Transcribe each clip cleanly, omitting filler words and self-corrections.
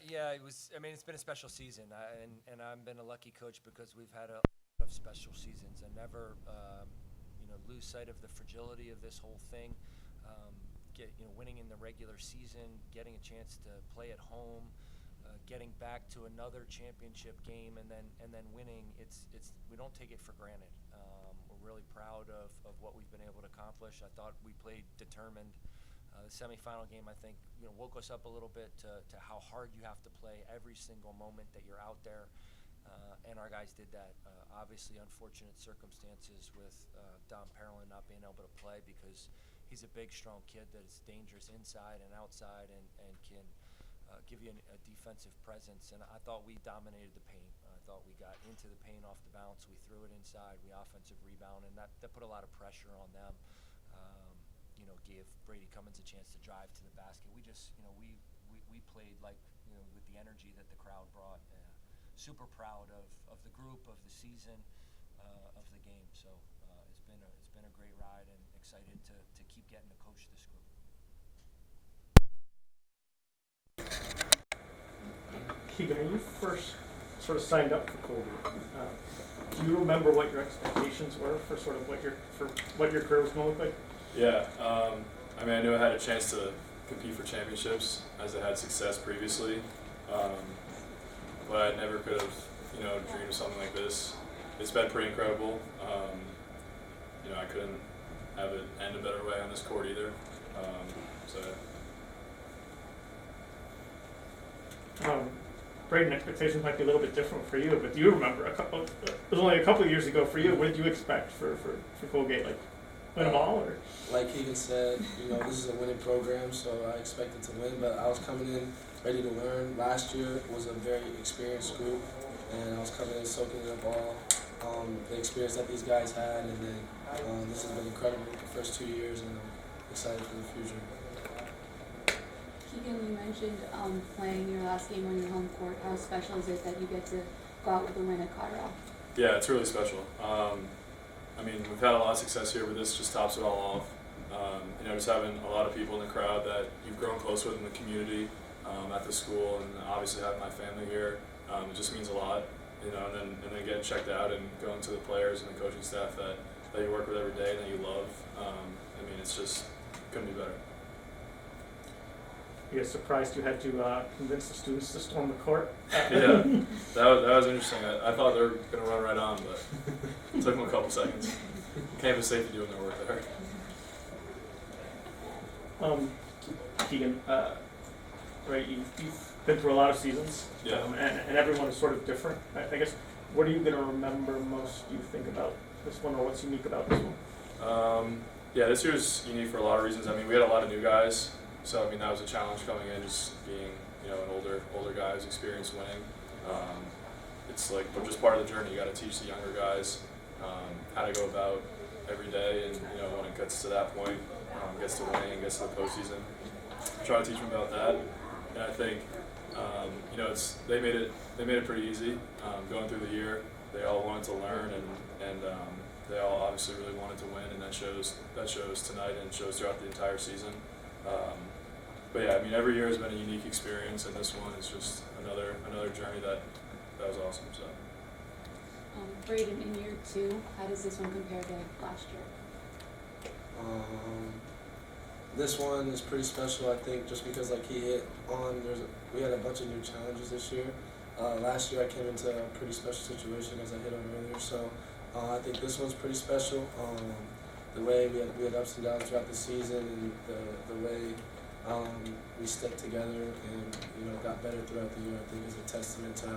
Yeah, it was. I mean, it's been a special season, and I've been a lucky coach because we've had a lot of special seasons, and never, lose sight of the fragility of this whole thing. Winning in the regular season, getting a chance to play at home, getting back to another championship game, and then winning. It's we don't take it for granted. We're really proud of what we've been able to accomplish. I thought we played determined. The semifinal game, I think, woke us up a little bit to how hard you have to play every single moment that you're out there, and our guys did that. Obviously, unfortunate circumstances with Don Perlin not being able to play because he's a big, strong kid that is dangerous inside and outside and can give you a defensive presence. And I thought we dominated the paint. I thought we got into the paint off the bounce. We threw it inside. We offensive rebound, and that put a lot of pressure on them. Gave Brady Cummins a chance to drive to the basket. We just, we played like, with the energy that the crowd brought. Super proud of the group, of the season, of the game. So it's been a great ride, and excited to keep getting to coach this group. Keegan, when you first sort of signed up for Colgate, do you remember what your expectations were for sort of what your career was going to look like? Yeah, I knew I had a chance to compete for championships as I had success previously, but I never could have, dreamed of something like this. It's been pretty incredible. I couldn't have it end a better way on this court either. So. Braden, expectations might be a little bit different for you, but do you remember it was only a couple of years ago for you? What did you expect for Colgate? Like, win them all, or? Like Keegan said, this is a winning program, so I expected to win, but I was coming in ready to learn. Last year was a very experienced group, and I was coming in soaking it up all, the experience that these guys had, and then this has been incredible the first 2 years, and I'm excited for the future. Keegan, you mentioned playing your last game on your home court. How special is it that you get to go out with a win at Colorado? Yeah, it's really special. We've had a lot of success here, but this just tops it all off. Just having a lot of people in the crowd that you've grown close with in the community, at the school, and obviously having my family here, it just means a lot. And then getting checked out and going to the players and the coaching staff that you work with every day and that you love. It's just couldn't be better. You guys surprised you had to convince the students to storm the court? Yeah, that was interesting. I thought they were going to run right on, but it took them a couple seconds. Campus safety doing their work there. Keegan, right, you've been through a lot of seasons, Yeah. And everyone is sort of different. I guess, what are you going to remember most, do you think, about this one, or what's unique about this one? This year's unique for a lot of reasons. We had a lot of new guys. So that was a challenge coming in, just being an older guy who's experienced winning. It's like just part of the journey. You got to teach the younger guys how to go about every day, and when it gets to that point, gets to winning, gets to the postseason, try to teach them about that. And I think they made it pretty easy going through the year. They all wanted to learn, and they all obviously really wanted to win, and that shows tonight and shows throughout the entire season. Every year has been a unique experience, and this one is just another journey that was awesome. So. Braden, in year 2, how does this one compare to last year? This one is pretty special, I think, just because like he hit on. We had a bunch of new challenges this year. Last year I came into a pretty special situation, as I hit on earlier. So I think this one's pretty special. The way we had ups and downs throughout the season, and the way we stuck together and got better throughout the year, I think is a testament to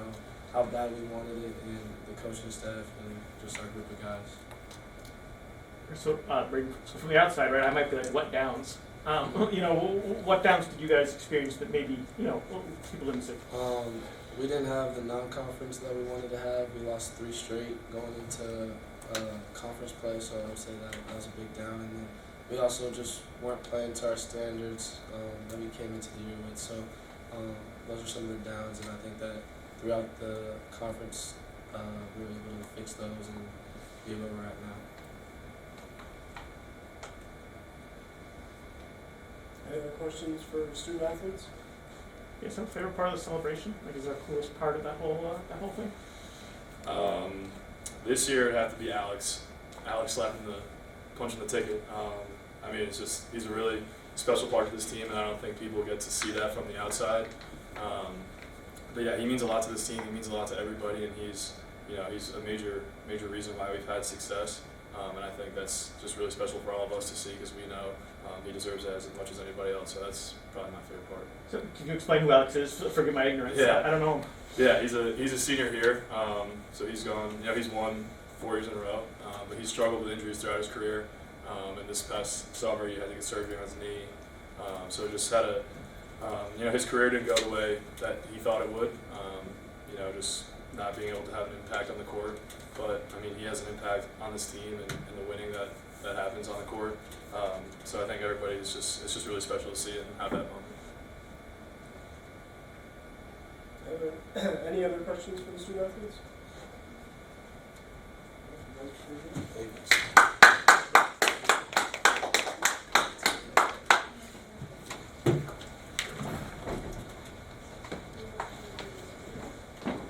how bad we wanted it, and the coaching staff and just our group of guys. So, so from the outside, right, I might be like, what downs? What downs did you guys experience that maybe people didn't see? We didn't have the non-conference that we wanted to have. We lost 3 straight going into conference play, so I would say that was a big down. And then we also just weren't playing to our standards that we came into the year with. So those are some of the downs, and I think that throughout the conference we were able to fix those and be where we're at now. Any other questions for student athletes? You guys have a favorite part of the celebration? Like, is there a coolest part of that whole thing? This year it'd have to be Alex. Alex slapping punching the ticket. I mean, he's a really special part of this team, and I don't think people get to see that from the outside. But yeah, he means a lot to this team. He means a lot to everybody, and he's a major reason why we've had success. And I think that's just really special for all of us to see, because we know he deserves that as much as anybody else. So that's probably my favorite part. So can you explain who Alex is? Forgive my ignorance. Yeah. I don't know him. Yeah, he's a senior here. So he's gone. He's won 4 years in a row, but he's struggled with injuries throughout his career. And this past summer, he had to get surgery on his knee. So just had his career didn't go the way that he thought it would. Just not being able to have an impact on the court. But I mean, he has an impact on this team and the winning that happens on the court. So I think everybody it's just really special to see and have that moment. Any other questions for the student athletes?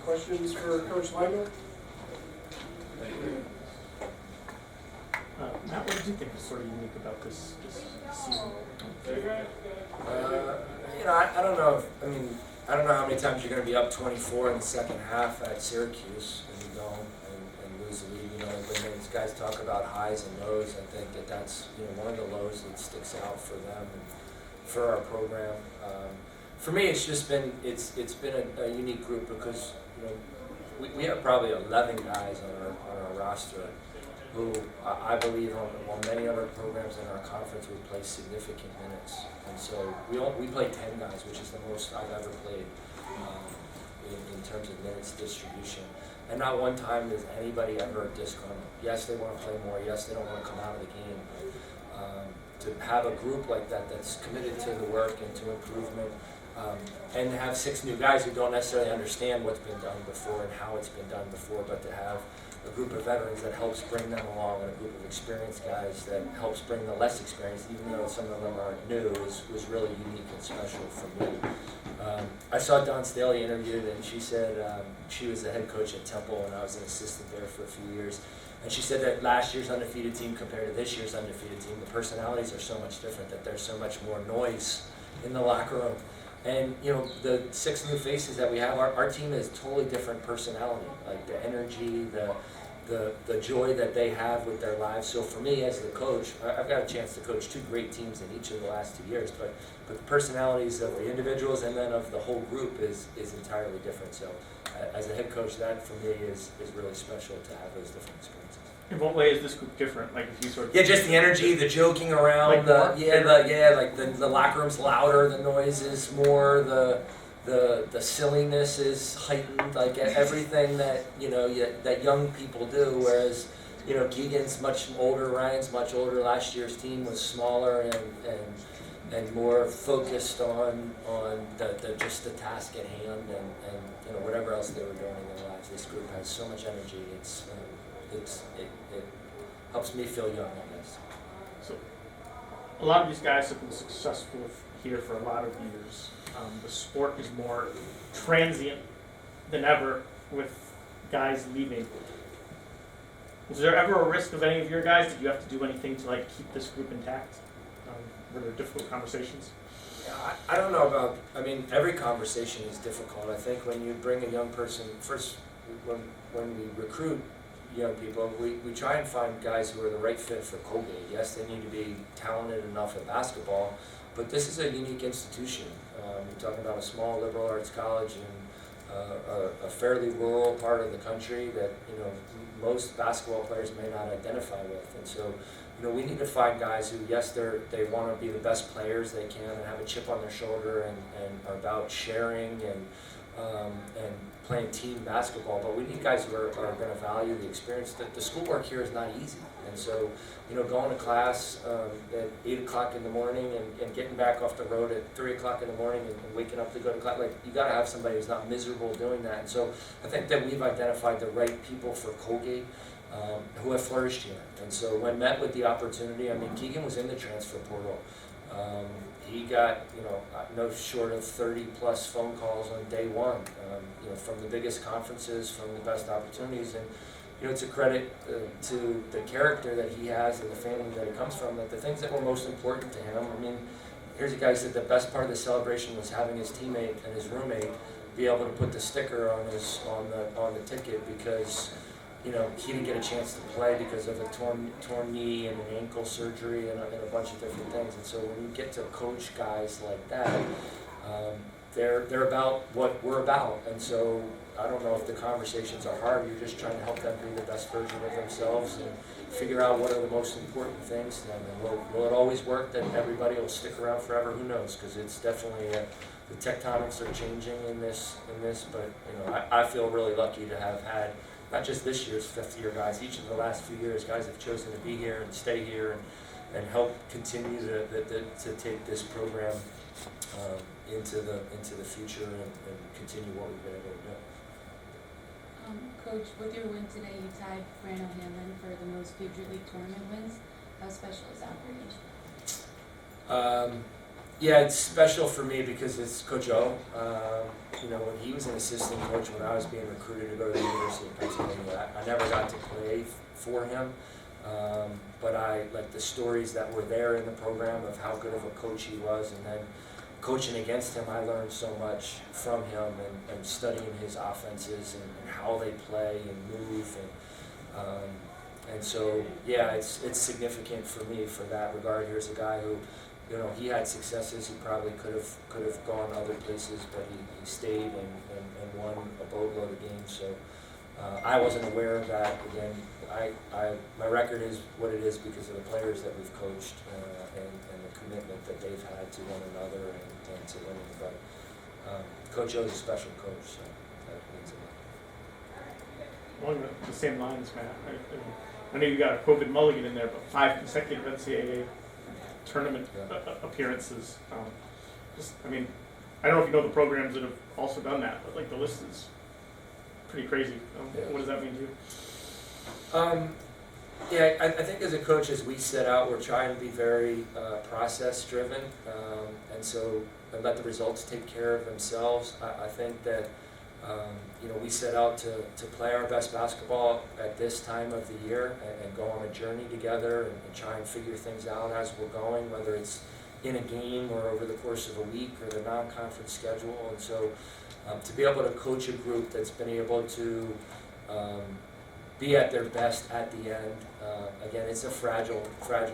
Questions for Coach Langel? Matt, what did you think was sort of unique about this season? I don't know. I don't know how many times you're going to be up 24 in the second half at Syracuse and you go and lose the lead. When these guys talk about highs and lows, I think that's one of the lows that sticks out for them and for our program. For me, it's just been it's been a unique group because we have probably 11 guys on our roster who I believe on many other programs in our conference would play significant minutes. And so we play 10 guys, which is the most I've ever played in terms of minutes distribution. And not one time does anybody ever disgruntled. Yes, they want to play more. Yes, they don't want to come out of the game. But to have a group like that that's committed to the work and to improvement, and to have 6 new guys who don't necessarily understand what's been done before and how it's been done before, but to have a group of veterans that helps bring them along and a group of experienced guys that helps bring the less experienced, even though some of them aren't new, was really unique and special for me. I saw Dawn Staley interviewed, and she said she was the head coach at Temple, and I was an assistant there for a few years. And she said that last year's undefeated team compared to this year's undefeated team, the personalities are so much different, that there's so much more noise in the locker room. And the 6 new faces that we have, our team has totally different personality, like the energy, the joy that they have with their lives. So for me as the coach, I've got a chance to coach 2 great teams in each of the last 2 years, but the personalities of the individuals and then of the whole group is entirely different. So as a head coach, that for me is really special to have those different experiences. In what way is this group different? Like if you sort of just the energy, the joking around, like the locker room's louder, the noise is more, the silliness is heightened, like everything that that young people do. Whereas Keegan's much older, Ryan's much older. Last year's team was smaller and more focused on the just the task at hand and whatever else they were doing in their lives. This group has so much energy. It helps me feel young, I guess. So a lot of these guys have been successful here for a lot of years. The sport is more transient than ever with guys leaving. Was there ever a risk of any of your guys? Did you have to do anything to keep this group intact? Were there difficult conversations? Yeah, I don't know about. Every conversation is difficult. I think when you bring a young person, first when we recruit young people, we try and find guys who are the right fit for Colgate. Yes, they need to be talented enough at basketball, but this is a unique institution. You're talking about a small liberal arts college in a fairly rural part of the country that most basketball players may not identify with, and so we need to find guys who, yes, they want to be the best players they can and have a chip on their shoulder and are about sharing and playing team basketball, but we need guys who are going to value the experience. The schoolwork here is not easy, and so going to class at 8 o'clock in the morning and getting back off the road at 3 o'clock in the morning and waking up to go to class, you got to have somebody who's not miserable doing that. And so I think that we've identified the right people for Colgate who have flourished here. And so when met with the opportunity, Keegan was in the transfer portal. He got, no short of 30 plus phone calls on day one, from the biggest conferences, from the best opportunities. And, it's a credit to the character that he has and the family that he comes from, that the things that were most important to him, here's a guy who said the best part of the celebration was having his teammate and his roommate be able to put the sticker on the ticket because he didn't get a chance to play because of a torn knee and an ankle surgery and a bunch of different things. And so when you get to coach guys like that, they're about what we're about. And so I don't know if the conversations are hard. You're just trying to help them be the best version of themselves and figure out what are the most important things to them. And will it always work that everybody will stick around forever? Who knows? Because it's definitely the tectonics are changing in this. But I feel really lucky to have had not just this year's fifth-year guys. Each of the last few years, guys have chosen to be here and stay here and help continue to take this program into the future and continue what we've been able to do. Coach, with your win today, you tied Fran O'Hanlon for the most Patriot League tournament wins. How special is that for you? Yeah, it's special for me because it's Coach O. When he was an assistant coach, when I was being recruited to go to the University of Pennsylvania, I never got to play for him. But I like the stories that were there in the program of how good of a coach he was, and then coaching against him, I learned so much from him and studying his offenses and how they play and move and so yeah, it's significant for me for that regard. Here's a guy who, he had successes. He probably could have gone other places, but he stayed and won a boatload of games. So I wasn't aware of that. Again, my record is what it is because of the players that we've coached and the commitment that they've had to one another and to winning. But Coach O is a special coach, so that means a lot. Along the same lines, Matt, I know you got a COVID mulligan in there, but 5 consecutive NCAA tournament appearances. I don't know if you know the programs that have also done that, but the list is pretty crazy. What does that mean to you? Yeah, I think as a coach, as we set out, we're trying to be very process-driven, and let the results take care of themselves. I think that we set out to play our best basketball at this time of the year and go on a journey together and try and figure things out as we're going, whether it's in a game or over the course of a week or the non-conference schedule. And so to be able to coach a group that's been able to be at their best at the end, again, it's a fragile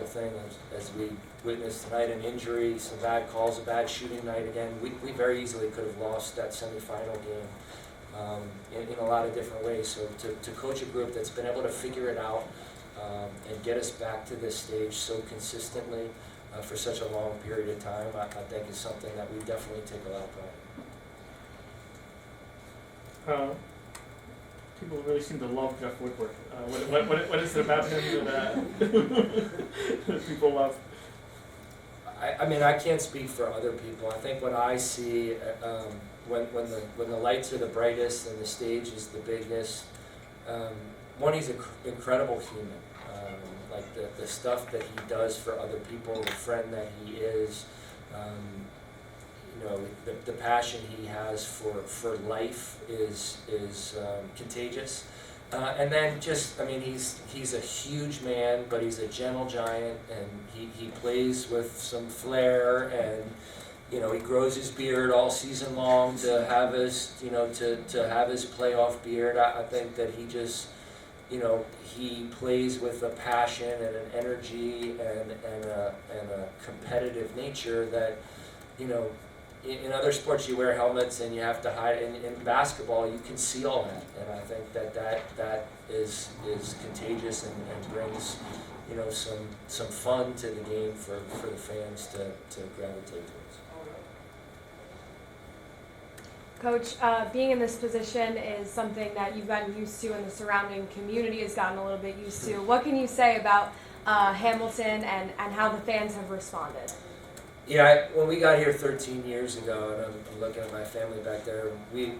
thing as we witnessed tonight, an injury, some bad calls, a bad shooting night. Again, we very easily could have lost that semifinal game in a lot of different ways. So to coach a group that's been able to figure it out and get us back to this stage so consistently for such a long period of time, I think is something that we definitely take a lot of pride. People really seem to love Jeff Woodward. What is it about him that people love? I can't speak for other people. I think what I see when the lights are the brightest and the stage is the biggest, one, he's an incredible human. The stuff that he does for other people, the friend that he is, the passion he has for life is contagious. And then he's a huge man, but he's a gentle giant, and he plays with some flair, and he grows his beard all season long to have his to have his playoff beard. I think that he just he plays with a passion and an energy and a competitive nature that in other sports you wear helmets and you have to hide. In basketball you can see all that, and I think that is contagious and brings some fun to the game for the fans to gravitate towards. Coach, being in this position is something that you've gotten used to and the surrounding community has gotten a little bit used to. What can you say about Hamilton and how the fans have responded? Yeah, when we got here 13 years ago, and I'm looking at my family back there, we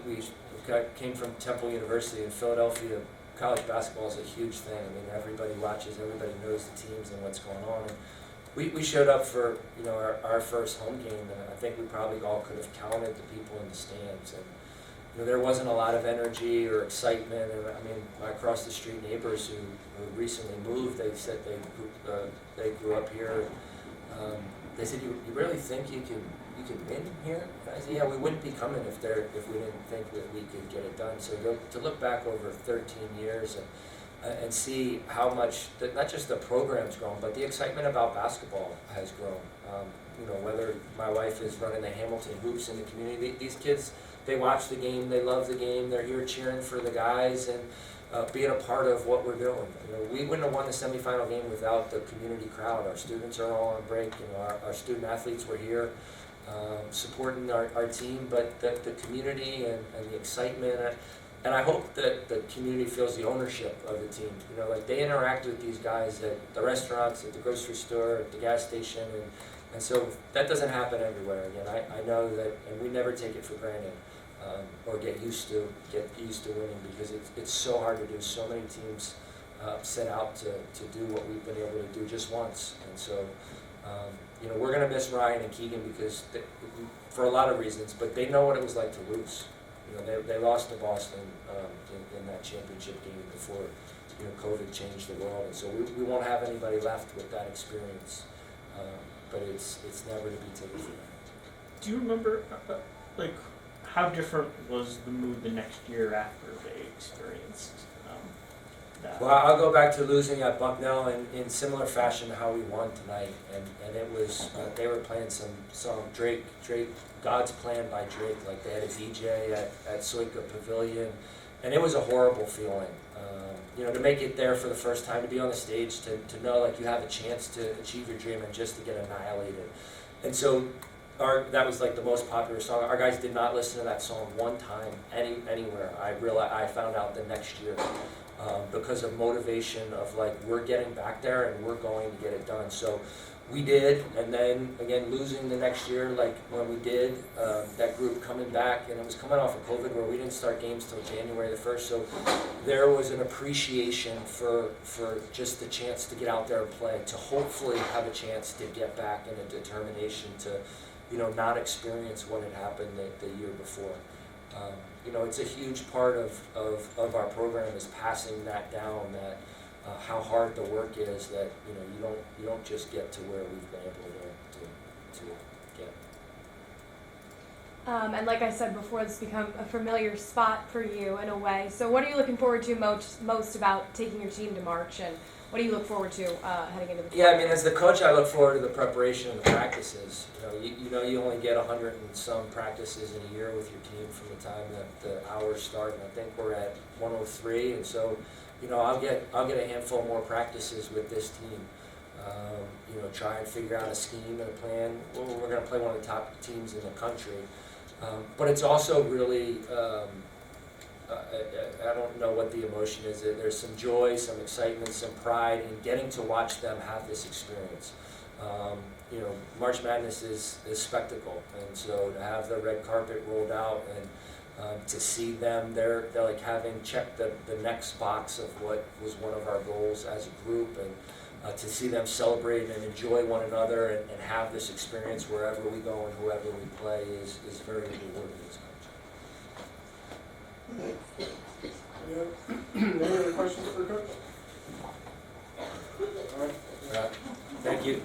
came from Temple University in Philadelphia. College basketball is a huge thing. Everybody watches, everybody knows the teams and what's going on. we showed up for, you know, our first home game, and I think we probably all could have counted the people in the stands. And you know, there wasn't a lot of energy or excitement. And I mean, my across the street neighbors who recently moved, they said they grew up here. They said, "You really think you could win here?" I said, "Yeah, we wouldn't be coming if we didn't think that we could get it done." So to look back over 13 years and see how much not just the program's grown, but the excitement about basketball has grown. You know, whether my wife is running the Hamilton hoops in the community, these kids, they watch the game, they love the game, they're here cheering for the guys and being a part of what we're doing. You know, we wouldn't have won the semifinal game without the community crowd. Our students are all on break. You know, our student athletes were here supporting our team, but the community and the excitement. And I hope that the community feels the ownership of the team. You know, like they interact with these guys at the restaurants, at the grocery store, at the gas station, and so that doesn't happen everywhere. Again, I know that, and we never take it for granted, or get used to winning, because it's so hard to do. So many teams set out to do what we've been able to do just once, and so you know, we're gonna miss Ryan and Keegan because for a lot of reasons, but they know what it was like to lose. You know, they lost to Boston in that championship game before, you know, COVID changed the world, and so we won't have anybody left with that experience. But it's never to be taken for granted. Do you remember, like, how different was the mood the next year after they experienced that? Well, I'll go back to losing at Bucknell in similar fashion to how we won tonight, and it was they were playing some song Drake, God's Plan by Drake, like they had a DJ at Soika Pavilion, and it was a horrible feeling. You know, to make it there for the first time, to be on the stage, to know like you have a chance to achieve your dream, and just to get annihilated. And so that was like the most popular song. Our guys did not listen to that song one time anywhere. I found out the next year because of motivation of like, we're getting back there and we're going to get it done. So we did, and then again losing the next year, like when we did, that group coming back, and it was coming off of COVID where we didn't start games till January the 1st, so there was an appreciation for just the chance to get out there and play, to hopefully have a chance to get back, and a determination to, you know, not experience what had happened the year before. You know, it's a huge part of our program is passing that down, that how hard the work is, that, you know, you don't just get to where we've been able to get. And like I said before, it's become a familiar spot for you in a way. So what are you looking forward to most about taking your team to March, and what do you look forward to heading into the Yeah, I mean, as the coach, I look forward to the preparation and the practices. You know, you only get 100 and some practices in a year with your team from the time that the hours start, and I think we're at 103, and so, you know, I'll get a handful more practices with this team. You know, try and figure out a scheme and a plan. Well, we're going to play one of the top teams in the country, but it's also really. I don't know what the emotion is. There's some joy, some excitement, some pride in getting to watch them have this experience. You know, March Madness is spectacle, and so to have the red carpet rolled out and to see them, they're like having checked the next box of what was one of our goals as a group, and to see them celebrate and enjoy one another and have this experience wherever we go and whoever we play is very rewarding as coach. Any other questions for Coach? All right. Thank you.